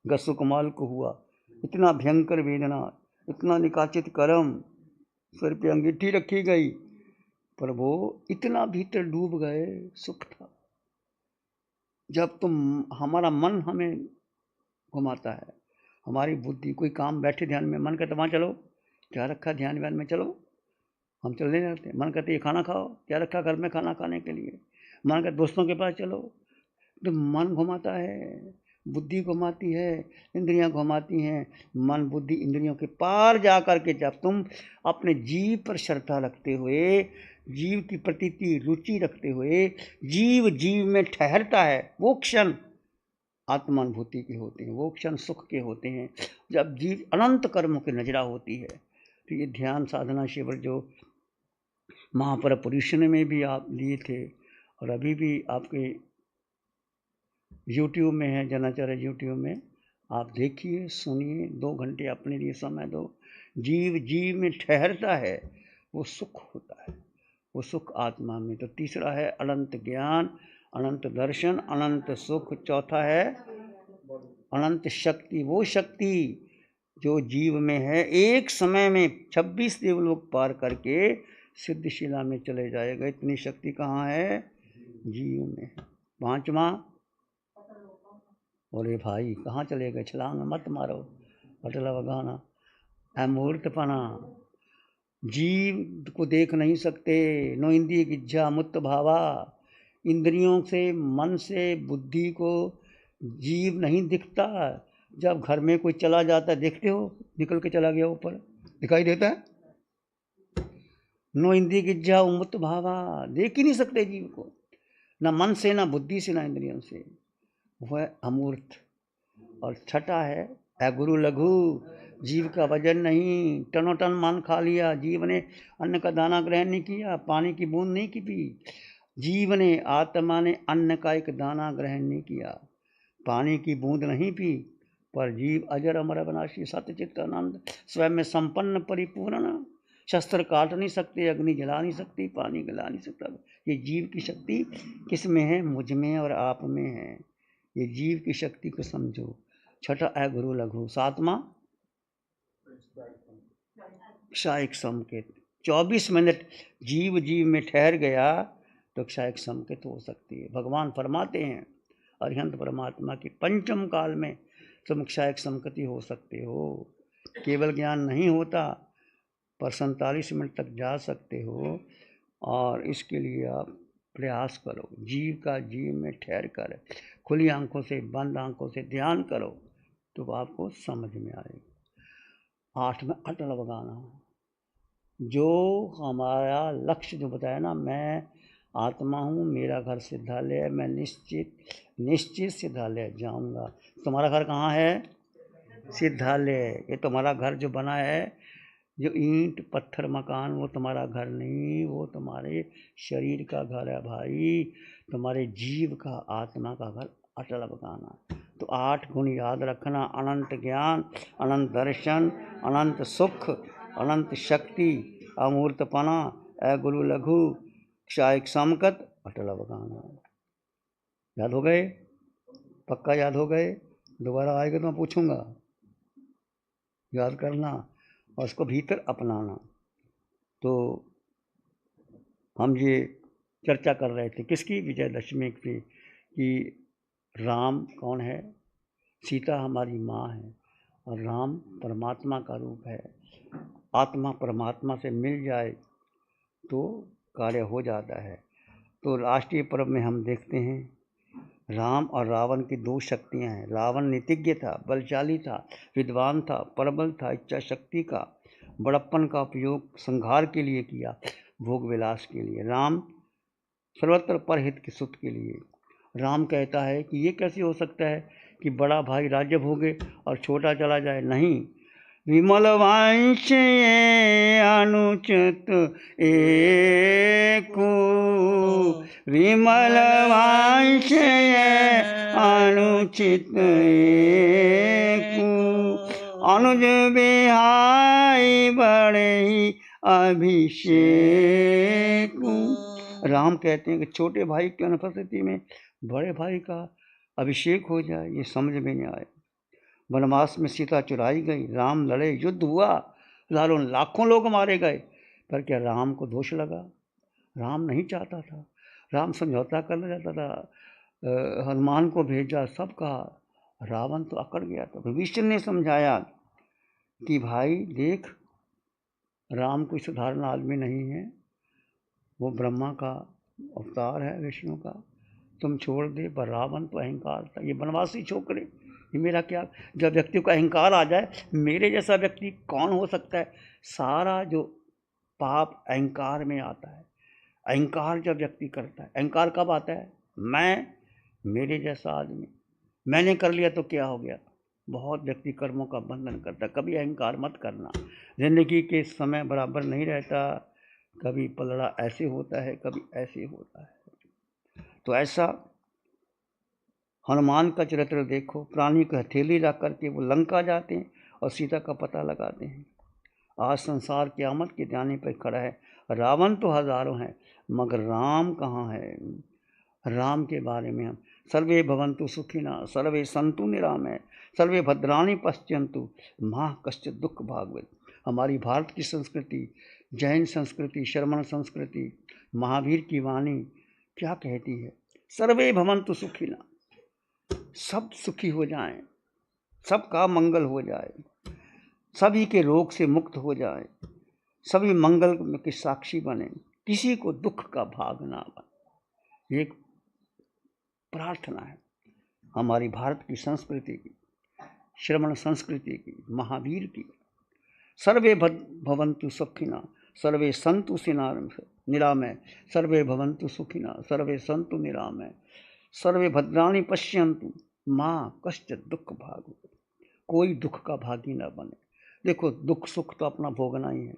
गसुकमाल को हुआ। इतना भयंकर वेदना, इतना निकाचित कर्म, सिर पे अंगीठी रखी गई, पर वो इतना भीतर डूब गए, सुख था। जब तुम, हमारा मन हमें घुमाता है, हमारी बुद्धि, कोई काम बैठे ध्यान में, मन कहता वहाँ चलो, क्या रखा ध्यान व्यान में, चलो, हम चलने जाते। मन कहते ये खाना खाओ, क्या रखा घर में खाना खाने के लिए, मन कहते दोस्तों के पास चलो। तो मन घुमाता है, बुद्धि घुमाती है, इंद्रियां घुमाती हैं। मन बुद्धि इंद्रियों के पार जा कर के जब तुम अपने जीव पर श्रद्धा रखते हुए, जीव की प्रतीति रुचि रखते हुए जीव जीव में ठहरता है, वो क्षण आत्मानुभूति के होते हैं, वो क्षण सुख के होते हैं। जब जीव अनंत कर्मों की नजरा होती है, तो ये ध्यान साधना शिविर जो महापरिपूर्ण में भी आप लिए थे, और अभी भी आपके यूट्यूब में है, जनाचार्य यूट्यूब में, आप देखिए, सुनिए, 2 घंटे अपने लिए समय दो। जीव जीव में ठहरता है, वो सुख होता है, वो सुख आत्मा में। तो तीसरा है अनंत ज्ञान, अनंत दर्शन, अनंत सुख। चौथा है अनंत शक्ति, वो शक्ति जो जीव में है, एक समय में 26 देवलोक पार करके सिद्धशिला में चले जाएगा। इतनी शक्ति कहाँ है? जीव में है। 5वां, बोले भाई कहाँ चले गए, छलांग मत मारो, अटल वगाना, अमूर्तपना। जीव को देख नहीं सकते, नो इंद्रिय गिज्झा मुक्त भावा। इंद्रियों से, मन से, बुद्धि को जीव नहीं दिखता। जब घर में कोई चला जाता है, देखते हो, निकल के चला गया ऊपर, दिखाई देता है? नो इंद्रिय गिज्झा मुक्त भावा, देख ही नहीं सकते जीव को, ना मन से, ना बुद्धि से, ना इंद्रियों से। वह अमूर्त। और छठा है अगुरु लघु, जीव का वजन नहीं, टनों टन मान खा लिया, जीव ने अन्न का दाना ग्रहण नहीं किया, पानी की बूंद नहीं की पी, जीव ने, आत्मा ने अन्न का एक दाना ग्रहण नहीं किया, पानी की बूंद नहीं पी, पर जीव अजर अमर अविनाशी सत्य चित्त आनंद, स्वयं में संपन्न परिपूर्ण। शस्त्र काट नहीं सकते, अग्नि जला नहीं सकती, पानी गला नहीं सकता। ये जीव की शक्ति किस में है? मुझ में और आप में है। ये जीव की शक्ति को समझो। छठा अगुरु लघु। 7वां क्षायिक संकेत। 24 मिनट जीव जीव में ठहर गया तो क्षायिक संकेत हो सकती है। भगवान फरमाते हैं अरिहंत परमात्मा की पंचम काल में तुम क्षायिक संकेती हो सकते हो। केवल ज्ञान नहीं होता, पर 47 मिनट तक जा सकते हो, और इसके लिए आप प्रयास करो। जीव का जीव में ठहर कर खुली आंखों से, बंद आंखों से ध्यान करो, तो आपको समझ में आएगा। 8 में अटल लगाना, जो हमारा लक्ष्य जो बताया ना, मैं आत्मा हूँ, मेरा घर सिद्धालय है, मैं निश्चित सिद्धालय जाऊँगा। तुम्हारा घर कहाँ है? सिद्धालय। ये तुम्हारा घर जो बना है, जो ईंट पत्थर मकान, वो तुम्हारा घर नहीं, वो तुम्हारे शरीर का घर है भाई, तुम्हारे जीव का, आत्मा का घर अटल बकाना। तो 8 गुण याद रखना: अनंत ज्ञान, अनंत दर्शन, अनंत सुख, अनंत शक्ति, अमूर्तपना, अगुरु लघु, क्षायिक समकत, अटल बकाना। याद हो गए? पक्का याद हो गए? दोबारा आएगा तो मैं पूछूंगा, याद करना और उसको भीतर अपनाना। तो हम ये चर्चा कर रहे थे किसकी? विजयदशमी की, कि राम कौन है? सीता हमारी माँ है और राम परमात्मा का रूप है। आत्मा परमात्मा से मिल जाए तो कार्य हो जाता है। तो राष्ट्रीय पर्व में हम देखते हैं राम और रावण की 2 शक्तियाँ हैं। रावण नीतिज्ञ था, बलशाली था, विद्वान था, प्रबल था, इच्छा शक्ति का, बड़प्पन का उपयोग संहार के लिए किया, भोग विलास के लिए। राम सर्वत्र परहित के सुख के लिए। राम कहता है कि ये कैसे हो सकता है कि बड़ा भाई राज्य भोगे और छोटा चला जाए? नहीं, विमल वांश ये अनुचित एको, विमल वांश ये अनुचित एको, अनुज बिहाई बड़े ही अभिषेक। राम कहते हैं कि छोटे भाई की अनुपस्थिति में बड़े भाई का अभिषेक हो जाए, ये समझ में नहीं आए। वनवास में सीता चुराई गई, राम लड़े, युद्ध हुआ, लाखों लोग मारे गए, पर क्या राम को दोष लगा? राम नहीं चाहता था, राम समझौता करना चाहता था, हनुमान को भेजा, सब कहा, रावण तो अकड़ गया। तो विभीषण ने समझाया कि भाई देख, राम कोई साधारण आदमी नहीं है, वो ब्रह्मा का अवतार है, विष्णु का, तुम छोड़ दे। पर रावण तो अहंकार था, ये बनवासी छोकरे, ये मेरा क्या? जब व्यक्ति को अहंकार आ जाए, मेरे जैसा व्यक्ति कौन हो सकता है? सारा जो पाप अहंकार में आता है। अहंकार जब व्यक्ति करता है, अहंकार कब आता है? मैं, मेरे जैसा आदमी, मैंने कर लिया तो क्या हो गया? बहुत व्यक्ति कर्मों का बंधन करता है। कभी अहंकार मत करना, जिंदगी के समय बराबर नहीं रहता, कभी पलड़ा ऐसे होता है, कभी ऐसे होता है। तो ऐसा हनुमान का चरित्र देखो, प्राणी को हथेली रख करके वो लंका जाते हैं और सीता का पता लगाते हैं। आज संसार क़यामत के जाने पर खड़ा है। रावण तो हजारों हैं, मगर राम कहाँ है? राम के बारे में हम सर्वे भवन्तु सुखिनः सर्वे सन्तु निरामय सर्वे भद्राणि पश्यन्तु माह कश्चित् दुःख भाग्वत्। हमारी भारत की संस्कृति, जैन संस्कृति, शर्मण संस्कृति, महावीर की वाणी क्या कहती है? सर्वे भवन्तु सुखिनः, सब सुखी हो जाएं, सबका मंगल हो जाए, सभी के रोग से मुक्त हो जाए, सभी मंगल के साक्षी बने, किसी को दुख का भाग ना बने। एक प्रार्थना है हमारी भारत की संस्कृति की, श्रमण संस्कृति की, महावीर की। सर्वे भवन्तु सुखिनः सर्वे सन्तु निरामय सर्वे भवन्तु सुखिनः सर्वे सन्तु निरामय सर्वे भद्राणि पश्यन्तु माँ कश्चित् दुःख भाग। कोई दुख का भागी न बने। देखो, दुख सुख तो अपना भोगना ही है,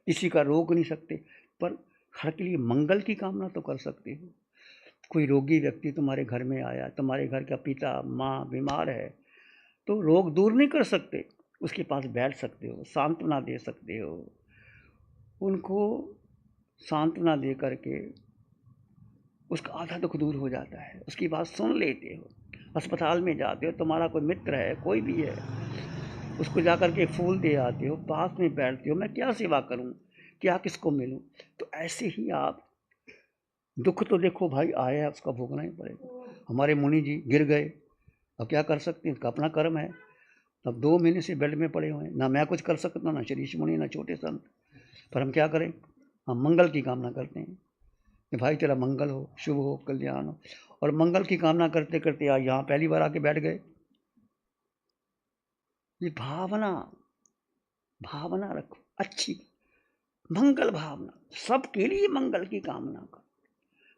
किसी का रोक नहीं सकते, पर हर के लिए मंगल की कामना तो कर सकते हो। कोई रोगी व्यक्ति तुम्हारे घर में आया, तुम्हारे घर का पिता माँ बीमार है, तो रोग दूर नहीं कर सकते, उसके पास बैठ सकते हो, सांत्वना दे सकते हो, उनको सांत्वना दे करके उसका आधा दुख दूर हो जाता है, उसकी बात सुन लेते हो। अस्पताल में जाते हो, तुम्हारा कोई मित्र है, कोई भी है, उसको जाकर के फूल दे आते हो, पास में बैठते हो, मैं क्या सेवा करूं, क्या किसको मिलूं। तो ऐसे ही आप, दुख तो देखो भाई आया है, उसका भोगना ही पड़ेगा। हमारे मुनि जी गिर गए, अब क्या कर सकते हैं, उसका अपना कर्म है। अब 2 महीने से बेड में पड़े हुए हैं, ना मैं कुछ कर सकता, ना ऋषि मुनि, ना छोटे संत, पर हम क्या करें? हम मंगल की कामना करते हैं कि भाई तेरा मंगल हो, शुभ हो, कल्याण हो। और मंगल की कामना करते करते आज यहाँ पहली बार आके बैठ गए। ये भावना रखो अच्छी, मंगल भावना, सबके लिए मंगल की कामना करो।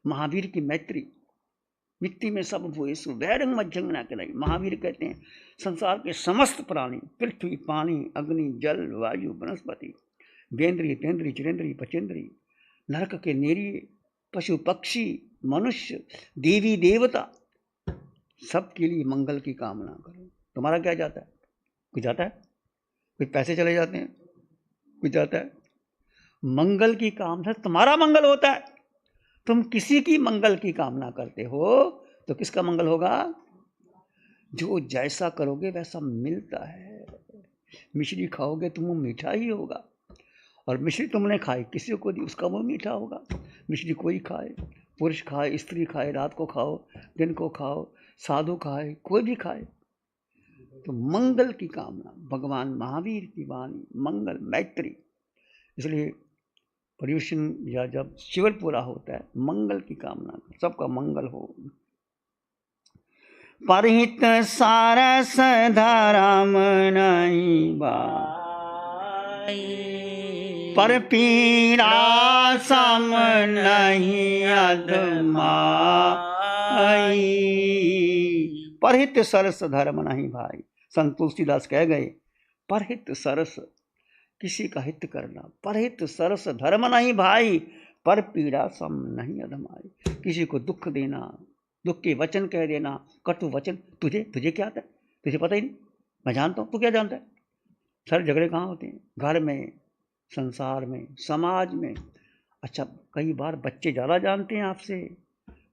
महावीर की मैत्री, मिट्टी में सब भूयसु वैरंग मज्जंग ना कराई। महावीर कहते हैं संसार के समस्त प्राणी, पृथ्वी, पानी, अग्नि, जल, वायु, वनस्पति, वेंद्री, तेंद्री, चिरेंद्री, पचेंद्री, नरक के नेरिये, पशु पक्षी, मनुष्य, देवी देवता, सबके लिए मंगल की कामना करो। तुम्हारा क्या जाता है? कुछ जाता है? कुछ पैसे चले जाते हैं? कुछ जाता है? मंगल की कामना, तुम्हारा मंगल होता है। तुम किसी की मंगल की कामना करते हो तो किसका मंगल होगा? जो जैसा करोगे वैसा मिलता है। मिश्री खाओगे तो मुंह मीठा ही होगा, और मिश्री तुमने खाई किसी को दी उसका मुंह मीठा होगा। मिश्री कोई खाए, पुरुष खाए, स्त्री खाए, रात को खाओ, दिन को खाओ, साधु खाए, कोई भी खाए, तो मंगल की कामना, भगवान महावीर की वाणी मंगल मैत्री। इसलिए पर्यूषण या जब शिविर पूरा होता है, मंगल की कामना, सबका मंगल हो। परहित सारस धरम नहीं बाई, पर पीड़ा सम नहीं अधमाई। परहित सरस धर्म नहीं भाई। संत तुलसीदास कह गए, परहित सरस, किसी का हित करना, परहित सरस धर्म नहीं भाई, पर पीड़ा सम नहीं अधमाई। किसी को दुख देना, दुख के वचन कह देना, कटु वचन, तुझे क्या आता है? तुझे पता ही नहीं, मैं जानता हूँ, तू क्या जानता है? सारे झगड़े कहाँ होते हैं? घर में, संसार में, समाज में। अच्छा, कई बार बच्चे ज़्यादा जानते हैं आपसे,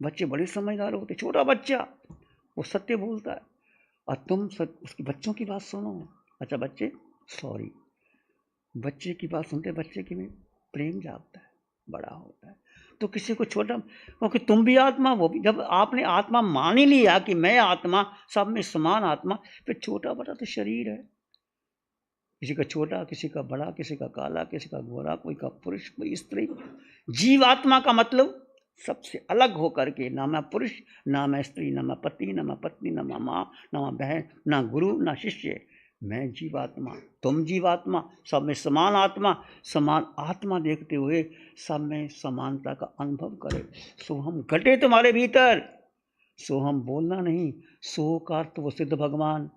बच्चे बड़े समझदार होते, छोटा बच्चा वो सत्य बोलता है और तुम उसके बच्चों की बात सुनो। अच्छा बच्चे, सॉरी, बच्चे की बात सुनते बच्चे की में प्रेम जागता है, बड़ा होता है। तो किसी को छोटा, क्योंकि तुम भी आत्मा, वो भी। जब आपने आत्मा मान ही लिया कि मैं आत्मा, सब में समान आत्मा, फिर छोटा बड़ा तो शरीर है, किसी का छोटा, किसी का बड़ा, किसी का काला, किसी का गोरा, कोई का पुरुष, कोई स्त्री। जीवात्मा का मतलब सबसे अलग होकर के, ना मैं पुरुष, ना मैं स्त्री, ना मैं पति, ना मैं पत्नी, ना मैं माँ, ना मैं बहन, ना गुरु, ना शिष्य। मैं जीवात्मा, तुम जीवात्मा, सब में समान आत्मा। समान आत्मा देखते हुए सब में समानता का अनुभव करे। सो हम घटे तुम्हारे भीतर, सो हम बोलना नहीं, सो का अर्थ वो सिद्ध भगवान,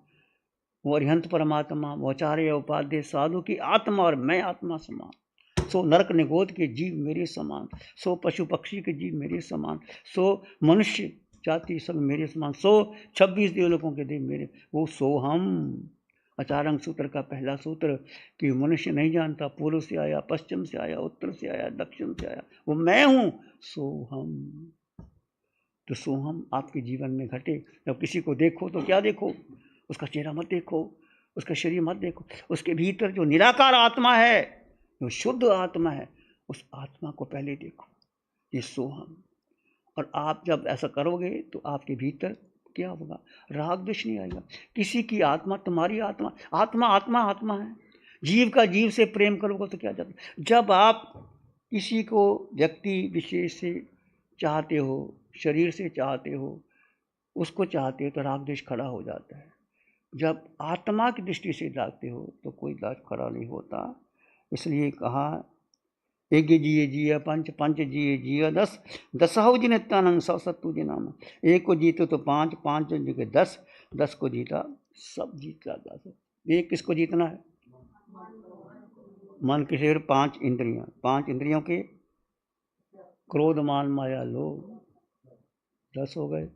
वो अरिहंत परमात्मा, वो आचार्य उपाध्याय साधु की आत्मा और मैं आत्मा समान। सो नरक निगोद के जीव मेरे समान, सो पशु पक्षी के जीव मेरे समान, सो मनुष्य जाति सब मेरे समान, सो 26 देवलोकों के देव मेरे। वो सो हम, आचारंग सूत्र का पहला सूत्र कि मनुष्य नहीं जानता, पूर्व से आया, पश्चिम से आया, उत्तर से आया, दक्षिण से आया, वो मैं हूँ, सो हम। तो सो हम आपके जीवन में घटे। जब किसी को देखो तो क्या देखो? उसका चेहरा मत देखो, उसका शरीर मत देखो, उसके भीतर जो निराकार आत्मा है, जो शुद्ध आत्मा है, उस आत्मा को पहले देखो, ये सो हम। और आप जब ऐसा करोगे तो आपके भीतर क्या होगा? राग द्वेष नहीं आएगा। किसी की आत्मा, तुम्हारी आत्मा, आत्मा आत्मा आत्मा है। जीव का जीव से प्रेम करोगे तो क्या जाता? जब आप किसी को व्यक्ति विशेष से चाहते हो, शरीर से चाहते हो, उसको चाहते हो, तो राग द्वेष खड़ा हो जाता है। जब आत्मा की दृष्टि से देखते हो तो कोई दास खड़ा नहीं होता। इसलिए कहा, एक जिये जिया पंच, पंच जिये जिया 10, 10 जी नित्यानंद 100 सत्तू जी नाम। एक को जीते तो 5, 5 जी के 10, 10 को जीता सब जीता 10। एक किसको जीतना है? मन के शरीर, 5 इंद्रियां, 5 इंद्रियों के क्रोध मान माया लोभ, 10 हो गए,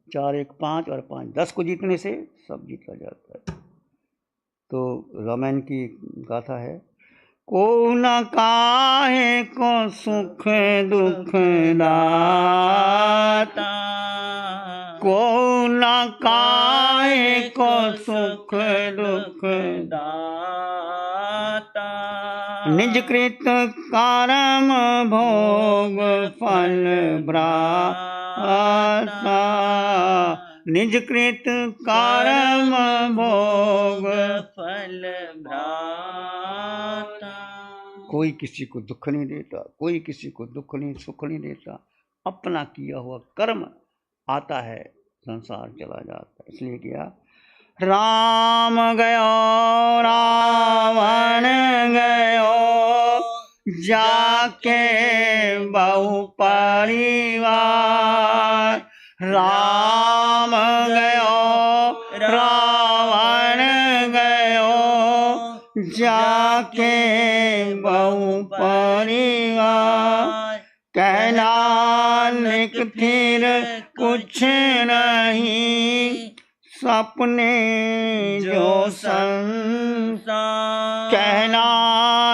4 1 5 और 5 10 को जीतने से सब जीता जाता है। तो रामायण की गाथा है, को न काहे को सुख दुख दाता, को न काहे को सुख दुख दाता, निज कृत कर्म भोग फल भ्राता, निज कृत कर्म भोग फल भ्राता। कोई किसी को दुख नहीं देता, कोई किसी को दुख नहीं सुख नहीं देता। अपना किया हुआ कर्म आता है, संसार चला जाता है। इसलिए क्या, राम गयो रावण गयो, जाके बहु परिवार, राम गयो रावण गयो, जाके बहु परिवार। कहना निक फिर कुछ नहीं, सपने जो संसार। कहना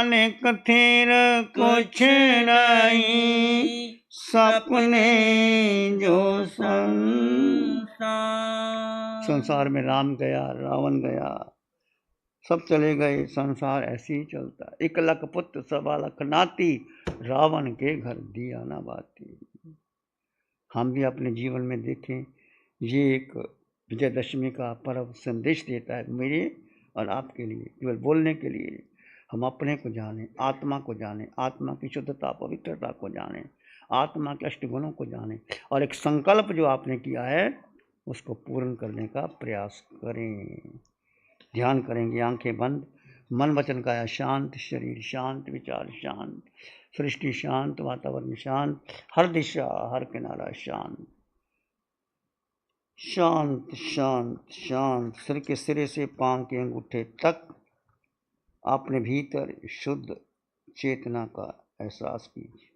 निक फिर कुछ नहीं, सपने जो संसार। संसार में राम गया, रावण गया, सब चले गए, संसार ऐसे ही चलता है। 1 लख पुत्र 1.25 लाख नाती, रावण के घर दिया ना बाती। हम भी अपने जीवन में देखें, ये एक विजयदशमी का पर्व संदेश देता है मेरे और आपके लिए। केवल बोलने के लिए हम अपने को जाने, आत्मा को जाने, आत्मा की शुद्धता पवित्रता को जाने, आत्मा के अष्टगुणों को जाने, और एक संकल्प जो आपने किया है उसको पूर्ण करने का प्रयास करें। ध्यान करेंगे, आंखें बंद, मन वचन काया शांत, शरीर शांत, विचार शांत, सृष्टि शांत, वातावरण शांत, हर दिशा हर किनारा शांत, शांत शांत शांत। सिर के सिरे से पांव के अंगूठे तक अपने भीतर शुद्ध चेतना का एहसास कीजिए।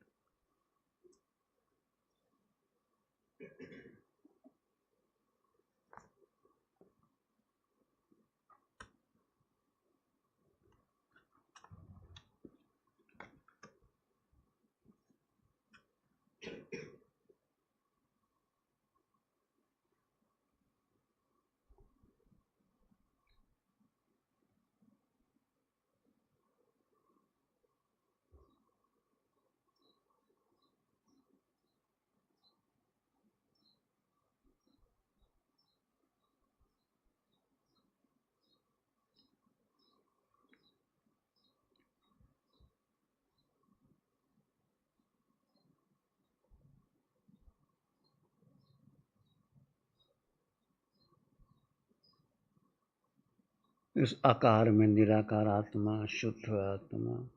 इस आकार में निराकार आत्मा, शुद्ध आत्मा,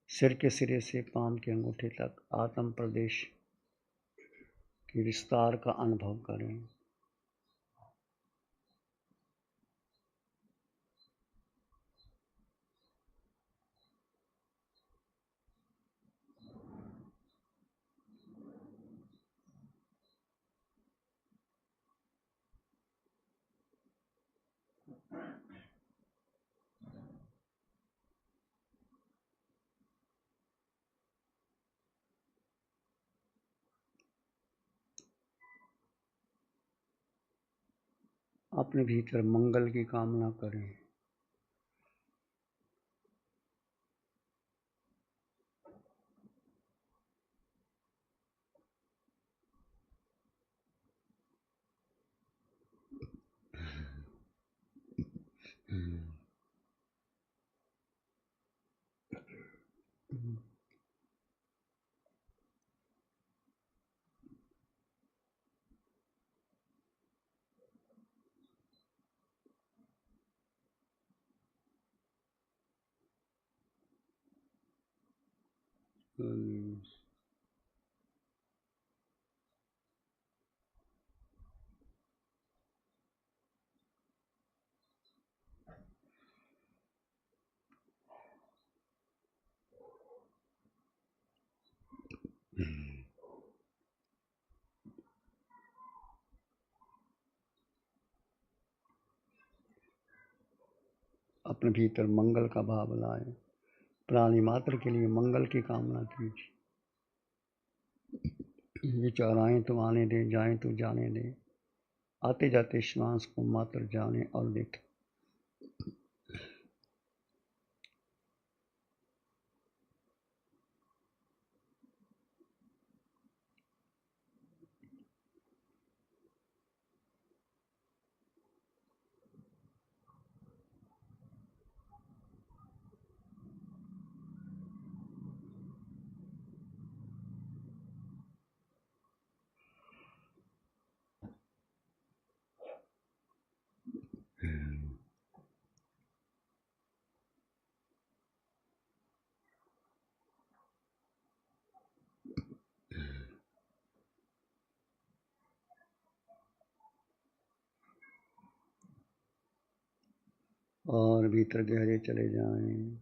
सिर के सिरे से पांव के अंगूठे तक आत्म प्रदेश के विस्तार का अनुभव करें। अपने भीतर मंगल की कामना करें। अपने भीतर मंगल का भाव लाएं। प्राणी मात्र के लिए मंगल की कामना कीजिए। विचार आए तो आने दें, जाएं तो जाने दें, आते जाते श्वास को मात्र जाने और देखें। और भीतर गहरे चले जाएं।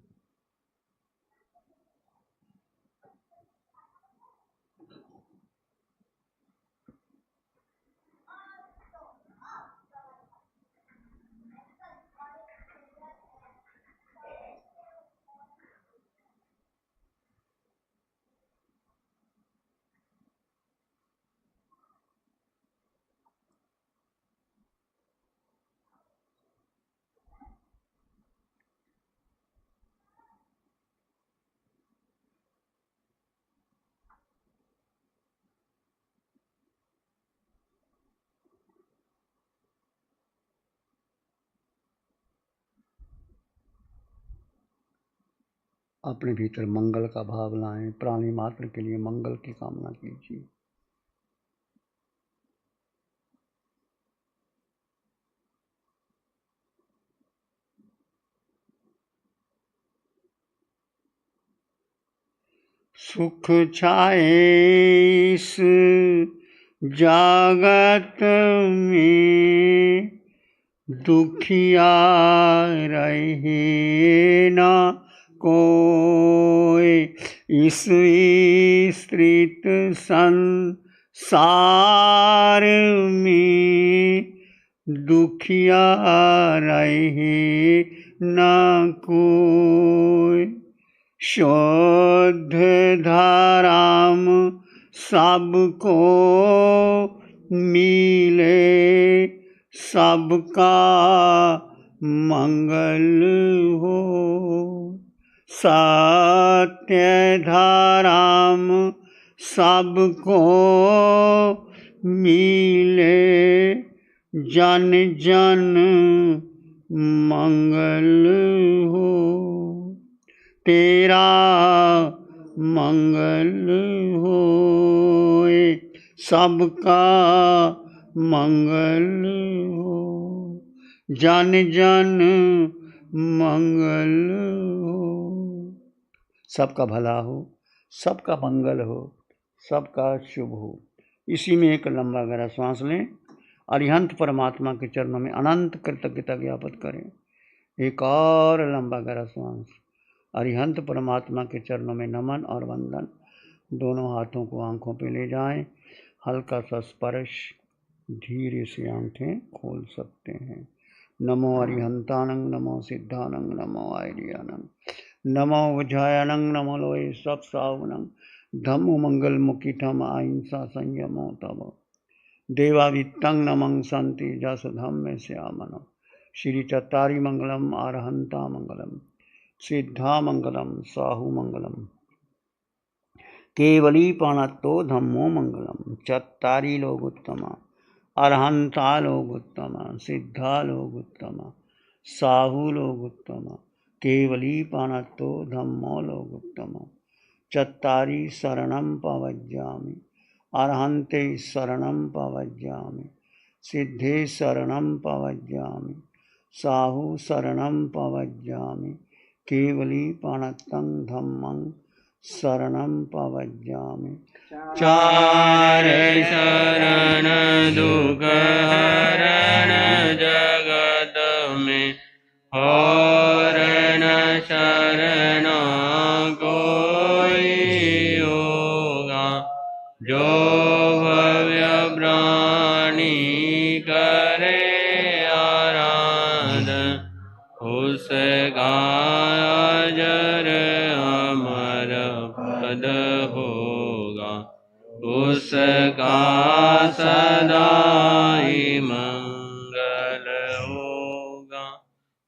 अपने भीतर मंगल का भाव लाएं, प्राणी मात्र के लिए मंगल की कामना कीजिए। सुख छाए इस जागत में, दुखिया रहे ना कोई। इस विस्तृत संसार में, दुखिया रहे ना कोई। शुद्ध धाराम सबको मिले, सबका मंगल हो। सत्य धाराम सबको मिले, जन जन मंगल हो। तेरा मंगल होए, सबका मंगल हो। जन जन मंगल हो। सबका भला हो, सबका मंगल हो, सबका शुभ हो। इसी में एक लंबा गहरा श्वास लें। अरिहंत परमात्मा के चरणों में अनंत कृतज्ञता ज्ञापित करें। एक और लंबा गहरा श्वास। अरिहंत परमात्मा के चरणों में नमन और वंदन। दोनों हाथों को आंखों पे ले जाएं। हल्का सा स्पर्श, धीरे से आंखें खोल सकते हैं। नमो अरिहंतानंग, नमो सिद्धानंग, नमो आर्यानंग, नमो विजयानंग, नमो लोये सब सावनंग, धम्मो मंगल मुखिठम अहिंसा संयमो तब। देवादित्यं नमं संति जस धम्मे श्यामन। श्री चत्तारी मंगलम, अरहंता मंगलम, सिद्धा मंगलम, साहु मंगलम, केवली पाणत्तो धम्मो मंगलम। चत्तारी लोग उत्तमा, अरहंता लोग उत्तमा, सिद्धा लोग उत्तमा, साहु लोग उत्तमा, केवली पाणत्तो धम्मो लोग उत्तमा। चत्तारी शरणं पवज्जामि, अरहंते शरणं पवज्जामि, सिद्धे शरणं पवज्जामि, साहु शरणं पवज्जामि, केवली पाणत्तं धम्मं शरणं पवज्जामि। चार शरण दुख हरण जगत में, और न शरण कोई होगा। जो भव्य प्राणी करे आराधन, उसका अजर अमर पद होगा। उसका सदा